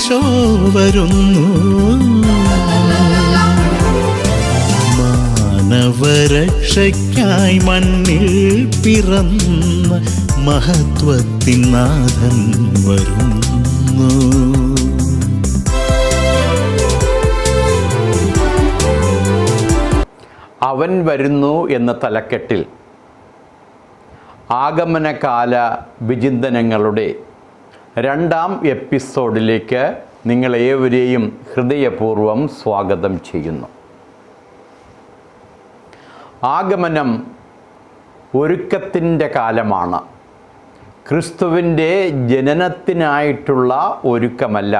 ഈശോ വരുന്നു. മാനവരക്ഷയ്ക്കായി മണ്ണിൽ പിറന്ന മഹത്വത്തിൻ നാഥൻ വരുന്നു. അവൻ വരുന്നു എന്ന തലക്കെട്ടിൽ ആഗമനകാല വിചിന്തനങ്ങളുടെ 2ാം എപ്പിസോഡിലേക്ക് നിങ്ങളേവരെയും ഹൃദയപൂർവ്വം സ്വാഗതം ചെയ്യുന്നു. ആഗമനം ഒരുക്കത്തിൻ്റെ കാലമാണ്. ക്രിസ്തുവിൻ്റെ ജനനത്തിനായിട്ടുള്ള ഒരുക്കമല്ല,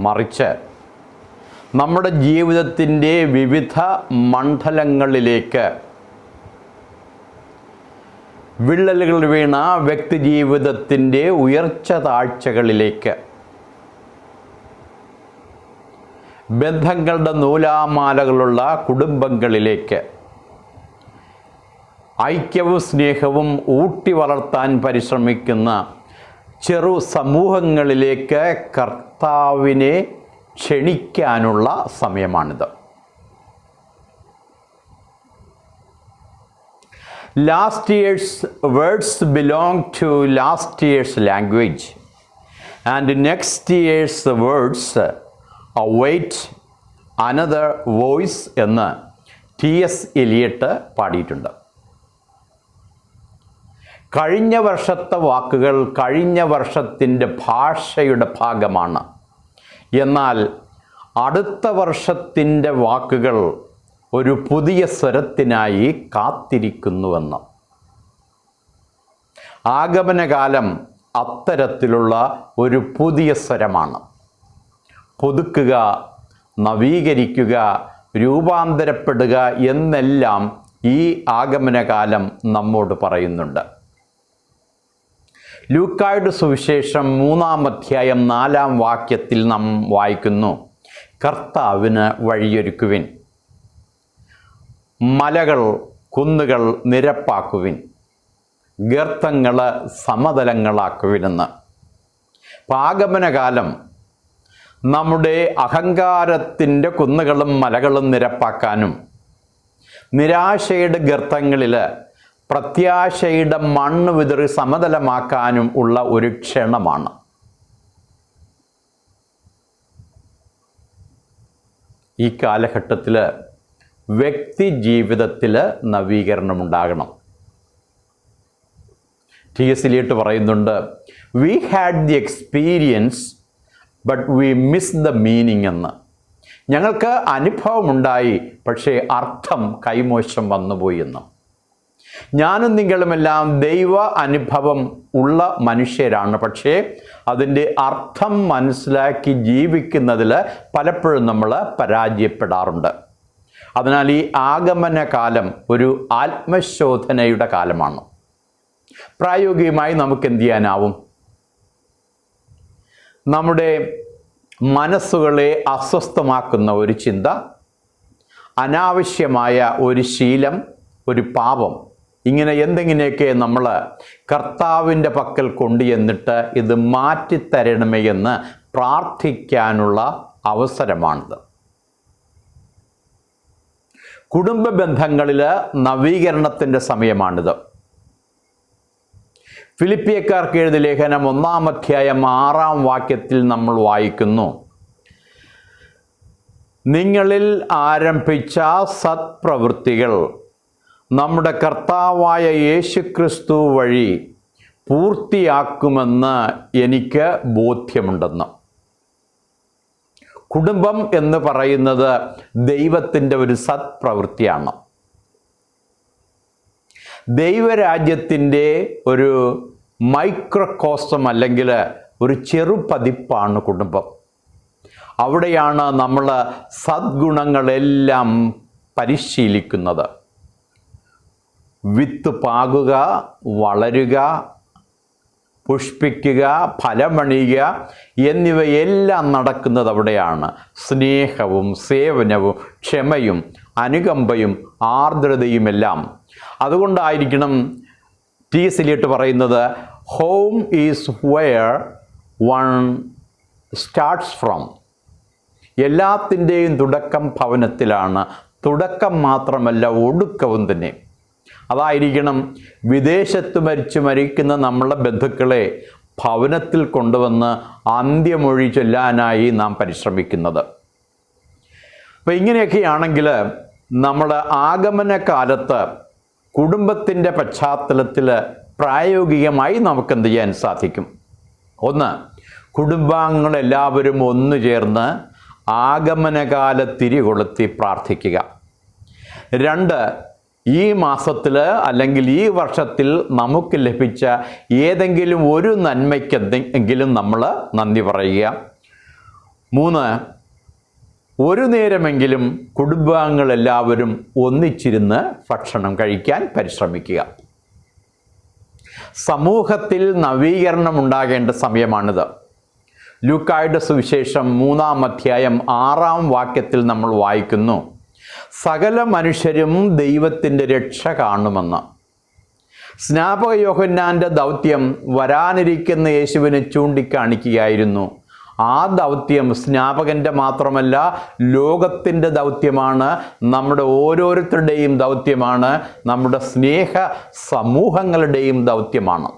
മറിച്ച് നമ്മുടെ ജീവിതത്തിൻ്റെ വിവിധ മണ്ഡലങ്ങളിലേക്ക് വിള്ളലുകൾ വീണ വ്യക്തിജീവിതത്തിൻ്റെ ഉയർച്ച താഴ്ചകളിലേക്ക്, ബന്ധങ്ങളുടെ നൂലാമാലകളുള്ള കുടുംബങ്ങളിലേക്ക്, ഐക്യവും സ്നേഹവും ഊട്ടി വളർത്താൻ പരിശ്രമിക്കുന്ന ചെറു സമൂഹങ്ങളിലേക്ക് കർത്താവിനെ ക്ഷണിക്കാനുള്ള സമയമാണിത്. Last year's words belong to last year's language, and next year's words await another voice എന്ന് T.S. എലിയട്ട് പാടിയിട്ടുണ്ട്. കഴിഞ്ഞ വർഷത്തെ വാക്കുകൾ കഴിഞ്ഞ വർഷത്തിൻ്റെ ഭാഷയുടെ ഭാഗമാണ്. എന്നാൽ അടുത്ത വർഷത്തിൻ്റെ വാക്കുകൾ ഒരു പുതിയ സ്വരത്തിനായി കാത്തിരിക്കുന്നുവെന്ന്. ആഗമനകാലം അത്തരത്തിലുള്ള ഒരു പുതിയ സ്വരമാണ്. പുതുക്കുക, നവീകരിക്കുക, രൂപാന്തരപ്പെടുക എന്നെല്ലാം ഈ ആഗമനകാലം നമ്മോട് പറയുന്നുണ്ട്. ലൂക്കായുടെ സുവിശേഷം 3-ാം അധ്യായം 4-ാം വാക്യത്തിൽ നാം വായിക്കുന്നു, കർത്താവിന് വഴിയൊരുക്കുവിൻ, മലകൾ കുന്നുകൾ നിരപ്പാക്കുവിൻ, ഗർത്തങ്ങൾ സമതലങ്ങളാക്കുവിനെന്ന്. ആഗമനകാലം നമ്മുടെ അഹങ്കാരത്തിൻ്റെ കുന്നുകളും മലകളും നിരപ്പാക്കാനും നിരാശയുടെ ഗർത്തങ്ങളിൽ പ്രത്യാശയുടെ മണ്ണ് വിതറി സമതലമാക്കാനും ഉള്ള ഒരു ക്ഷണമാണ്. ഈ കാലഘട്ടത്തിൽ വ്യക്തി ജീവിതത്തിൽ നവീകരണമുണ്ടാകണം. T.S. എലിയട്ട് പറയുന്നുണ്ട്, we had the experience but we miss the meaning എന്ന്. ഞങ്ങൾക്ക് അനുഭവമുണ്ടായി, പക്ഷേ അർത്ഥം കൈമോശം വന്നുപോയി എന്ന്. ഞാനും നിങ്ങളുമെല്ലാം ദൈവ അനുഭവം ഉള്ള മനുഷ്യരാണ്, പക്ഷേ അതിൻ്റെ അർത്ഥം മനസ്സിലാക്കി ജീവിക്കുന്നതിൽ പലപ്പോഴും നമ്മൾ പരാജയപ്പെടാറുണ്ട്. അതിനാൽ ഈ ആഗമനകാലം ഒരു ആത്മശോധനയുടെ കാലമാണ്. പ്രായോഗികമായി നമുക്ക് എന്ത് ചെയ്യാനാവും? നമ്മുടെ മനസ്സുകളെ അസ്വസ്ഥമാക്കുന്ന ഒരു ചിന്ത, അനാവശ്യമായ ഒരു ശീലം, ഒരു പാപം, ഇങ്ങനെ എന്തെങ്കിലുമൊക്കെ നമ്മൾ കർത്താവിൻ്റെ പക്കൽ കൊണ്ടുചെന്നിട്ട് ഇത് മാറ്റിത്തരണമേ എന്ന് പ്രാർത്ഥിക്കാനുള്ള അവസരമാണിത്. കുടുംബ ബന്ധങ്ങളിൽ നവീകരണത്തിൻ്റെ സമയമാണിത്. ഫിലിപ്പിയക്കാർക്ക് എഴുതിയ ലേഖനം 1-ാം അധ്യായം 6-ാം വാക്യത്തിൽ നമ്മൾ വായിക്കുന്നു, നിങ്ങളിൽ ആരംഭിച്ച സത്പ്രവൃത്തികൾ നമ്മുടെ കർത്താവായ യേശുക്രിസ്തു വഴി പൂർത്തിയാക്കുമെന്ന് എനിക്ക് ബോധ്യമുണ്ടെന്ന്. കുടുംബം എന്ന് പറയുന്നത് ദൈവത്തിൻ്റെ ഒരു സത്പ്രവൃത്തിയാണ്. ദൈവരാജ്യത്തിൻ്റെ ഒരു മൈക്രോകോസം അല്ലെങ്കിൽ ഒരു ചെറുപതിപ്പാണ് കുടുംബം. അവിടെയാണ് നമ്മൾ സദ്ഗുണങ്ങളെല്ലാം പരിശീലിക്കുന്നത്. വിത്ത് പാകുക, വളരുക, പുഷ്പിക്കുക, ഫലമണിയുക എന്നിവയെല്ലാം നടക്കുന്നത് അവിടെയാണ്. സ്നേഹവും സേവനവും ക്ഷമയും അനുകമ്പയും ആർദ്രതയുമെല്ലാം. അതുകൊണ്ടായിരിക്കണം T.S. എലിയട്ട് പറയുന്നത്, home is wear one starts from. എല്ലാത്തിൻ്റെയും തുടക്കം ഭവനത്തിലാണ്. തുടക്കം മാത്രമല്ല, ഒടുക്കവും തന്നെ. അതായിരിക്കണം വിദേശത്ത് മരിക്കുന്ന നമ്മളെ ബന്ധുക്കളെ ഭവനത്തിൽ കൊണ്ടുവന്ന് അന്ത്യമൊഴി ചൊല്ലാനായി നാം പരിശ്രമിക്കുന്നത്. അപ്പോൾ ഇങ്ങനെയൊക്കെയാണെങ്കിൽ നമ്മുടെ ആഗമന കാലത്ത് കുടുംബത്തിൻ്റെ പശ്ചാത്തലത്തിൽ പ്രായോഗികമായി നമുക്ക് എന്ത് ചെയ്യാൻ സാധിക്കും? ഒന്ന്, കുടുംബാംഗങ്ങളെല്ലാവരും ഒന്നു ചേർന്ന് ആഗമനകാല തിരി കൊളുത്തി പ്രാർത്ഥിക്കുക. രണ്ട്, ഈ മാസത്തിൽ അല്ലെങ്കിൽ ഈ വർഷത്തിൽ നമുക്ക് ലഭിച്ച ഏതെങ്കിലും ഒരു നന്മയ്ക്കെന്തെങ്കിലും നമ്മൾ നന്ദി പറയുക. മൂന്ന്, ഒരു നേരമെങ്കിലും കുടുംബാംഗങ്ങളെല്ലാവരും ഒന്നിച്ചിരുന്ന് ഭക്ഷണം കഴിക്കാൻ പരിശ്രമിക്കുക. സമൂഹത്തിൽ നവീകരണം ഉണ്ടാകേണ്ട സമയമാണിത്. ലൂക്കായുടെ സുവിശേഷം 3-ാം അധ്യായം 6-ാം വാക്യത്തിൽ നമ്മൾ വായിക്കുന്നു, സകല മനുഷ്യരും ദൈവത്തിൻ്റെ രക്ഷ കാണുമെന്ന്. സ്നാപക യോഹന്നാൻ്റെ ദൗത്യം വരാനിരിക്കുന്ന യേശുവിനെ ചൂണ്ടിക്കാണിക്കുകയായിരുന്നു. ആ ദൗത്യം സ്നാപകൻ്റെ മാത്രമല്ല, ലോകത്തിൻ്റെ ദൗത്യമാണ്, നമ്മുടെ ഓരോരുത്തരുടെയും ദൗത്യമാണ്, നമ്മുടെ സ്നേഹ സമൂഹങ്ങളുടെയും ദൗത്യമാണ്.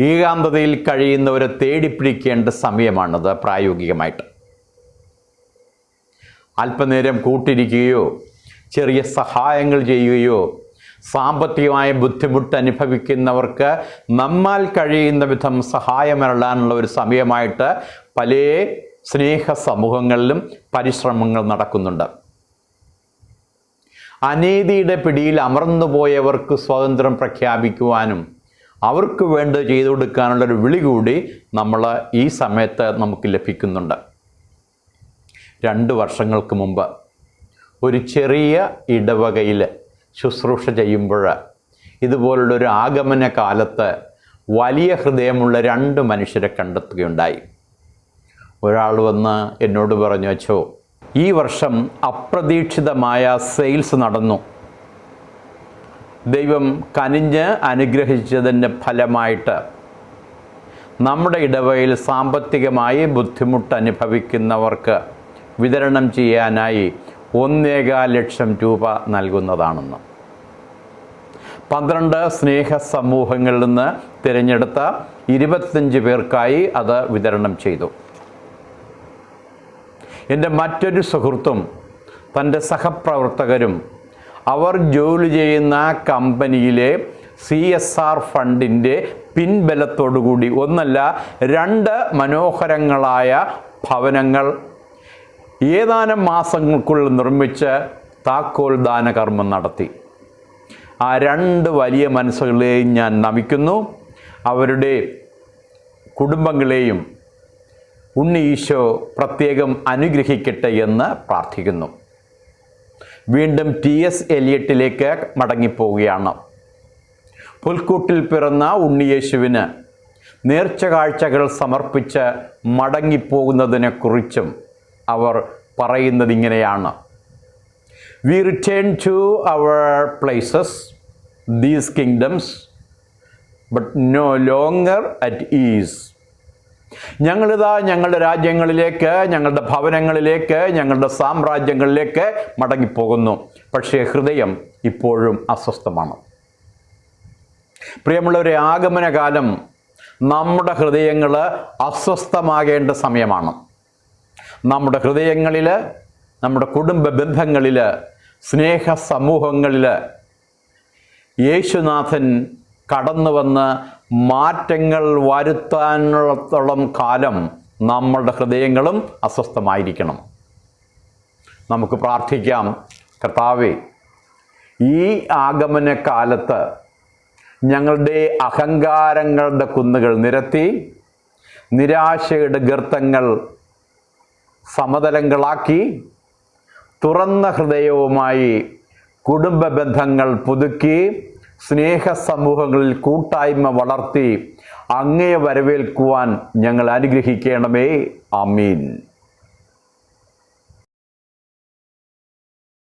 ഏകാന്തതയിൽ കഴിയുന്നവരെ തേടിപ്പിടിക്കേണ്ട സമയമാണത്. പ്രായോഗികമായിട്ട് അല്പനേരം കൂട്ടിരിക്കുകയോ ചെറിയ സഹായങ്ങൾ ചെയ്യുകയോ സാമ്പത്തികമായ ബുദ്ധിമുട്ട് അനുഭവിക്കുന്നവർക്ക് നമ്മാൽ കഴിയുന്ന വിധം സഹായമരളാനുള്ള ഒരു സമയമായിട്ട് പല സ്നേഹ സമൂഹങ്ങളിലും പരിശ്രമങ്ങൾ നടക്കുന്നുണ്ട്. അനീതിയുടെ പിടിയിൽ അമർന്നുപോയവർക്ക് സ്വാതന്ത്ര്യം പ്രഖ്യാപിക്കുവാനും അവർക്ക് വേണ്ടത് ചെയ്തു കൊടുക്കാനുള്ളൊരു വിളി കൂടി നമ്മൾ ഈ സമയത്ത് നമുക്ക് ലഭിക്കുന്നുണ്ട്. 2 വർഷങ്ങൾക്ക് മുമ്പ് ഒരു ചെറിയ ഇടവകയിൽ ശുശ്രൂഷ ചെയ്യുമ്പോൾ ഇതുപോലുള്ളൊരു ആഗമന കാലത്ത് വലിയ ഹൃദയമുള്ള 2 മനുഷ്യരെ കണ്ടെത്തുകയുണ്ടായി. ഒരാൾ വന്ന് എന്നോട് പറഞ്ഞു, അച്ചോ, ഈ വർഷം അപ്രതീക്ഷിതമായ സെയിൽസ് നടന്നു. ദൈവം കനിഞ്ഞ് അനുഗ്രഹിച്ചതിൻ്റെ ഫലമായിട്ട് നമ്മുടെ ഇടവകയിൽ സാമ്പത്തികമായി ബുദ്ധിമുട്ട് അനുഭവിക്കുന്നവർക്ക് വിതരണം ചെയ്യാനായി 1.25 ലക്ഷം രൂപ നൽകുന്നതാണെന്ന്. 12 സ്നേഹ സമൂഹങ്ങളിൽ നിന്ന് തിരഞ്ഞെടുത്ത 25 പേർക്കായി അത് വിതരണം ചെയ്തു. എൻ്റെ മറ്റൊരു സുഹൃത്തും തൻ്റെ സഹപ്രവർത്തകരും അവർ ജോലി ചെയ്യുന്ന കമ്പനിയിലെ CSR ഫണ്ടിൻ്റെ പിൻബലത്തോടുകൂടി 2 മനോഹരങ്ങളായ ഭവനങ്ങൾ ഏതാനും മാസങ്ങൾക്കുള്ളിൽ നിർമ്മിച്ച് താക്കോൽ ദാനകർമ്മം നടത്തി. ആ 2 വലിയ മനസ്സുകളെയും ഞാൻ നമിക്കുന്നു. അവരുടെ കുടുംബങ്ങളെയും ഉണ്ണി ഈശോ പ്രത്യേകം അനുഗ്രഹിക്കട്ടെ എന്ന് പ്രാർത്ഥിക്കുന്നു. വീണ്ടും TS എലിയട്ടിലേക്ക് മടങ്ങിപ്പോവുകയാണ്. പുൽക്കൂട്ടിൽ പിറന്ന ഉണ്ണിയേശുവിന് നേർച്ച കാഴ്ചകൾ സമർപ്പിച്ച് മടങ്ങിപ്പോകുന്നതിനെക്കുറിച്ചും അവർ പറയുന്നത് ഇങ്ങനെയാണ്: We return to our places, these kingdoms, but no longer at ease. ഞങ്ങളിതാ ഞങ്ങളുടെ രാജ്യങ്ങളിലേക്ക്, ഞങ്ങളുടെ ഭവനങ്ങളിലേക്ക്, ഞങ്ങളുടെ സാമ്രാജ്യങ്ങളിലേക്ക് മടങ്ങിപ്പോകുന്നു. പക്ഷേ ഹൃദയം ഇപ്പോഴും അസ്വസ്ഥമാണ്. പ്രിയമുള്ളവരെ, ആഗമനകാലം നമ്മുടെ ഹൃദയങ്ങൾ അസ്വസ്ഥമാകേണ്ട സമയമാണ്. നമ്മുടെ ഹൃദയങ്ങളിൽ, നമ്മുടെ കുടുംബ ബന്ധങ്ങളിൽ, സ്നേഹ സമൂഹങ്ങളിൽ യേശുനാഥൻ കടന്നു വന്ന് മാറ്റങ്ങൾ വരുത്താനുള്ളത്തോളം കാലം നമ്മളുടെ ഹൃദയങ്ങളും അസ്വസ്ഥമായിരിക്കണം. നമുക്ക് പ്രാർത്ഥിക്കാം. കർത്താവേ, ഈ ആഗമന കാലത്ത് ഞങ്ങളുടെ അഹങ്കാരങ്ങളുടെ കുന്നുകൾ നിരത്തി നിരാശയുടെ ഗർത്തങ്ങൾ സമതലങ്ങളാക്കി തുറന്ന ഹൃദയവുമായി കുടുംബ ബന്ധങ്ങൾ പുതുക്കി സ്നേഹ സമൂഹങ്ങളിൽ കൂട്ടായ്മ വളർത്തി അങ്ങയെ വരവേൽക്കുവാൻ ഞങ്ങൾ അനുഗ്രഹിക്കണമേ. ആമീൻ.